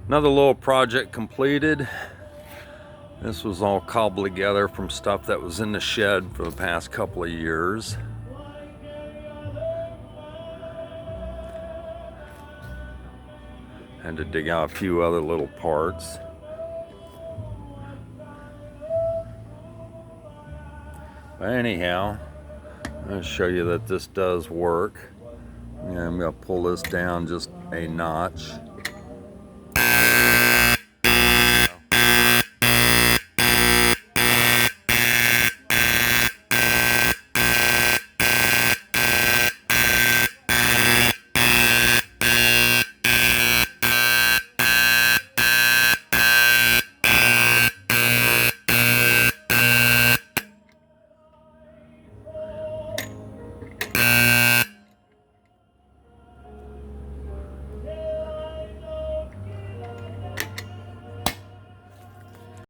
Another little project completed. This was all cobbled together from stuff that was in the shed for the past couple of years. Had to dig out a few other little parts. But anyhow, I'm going to show you that this does work. And I'm going to pull this down just a notch.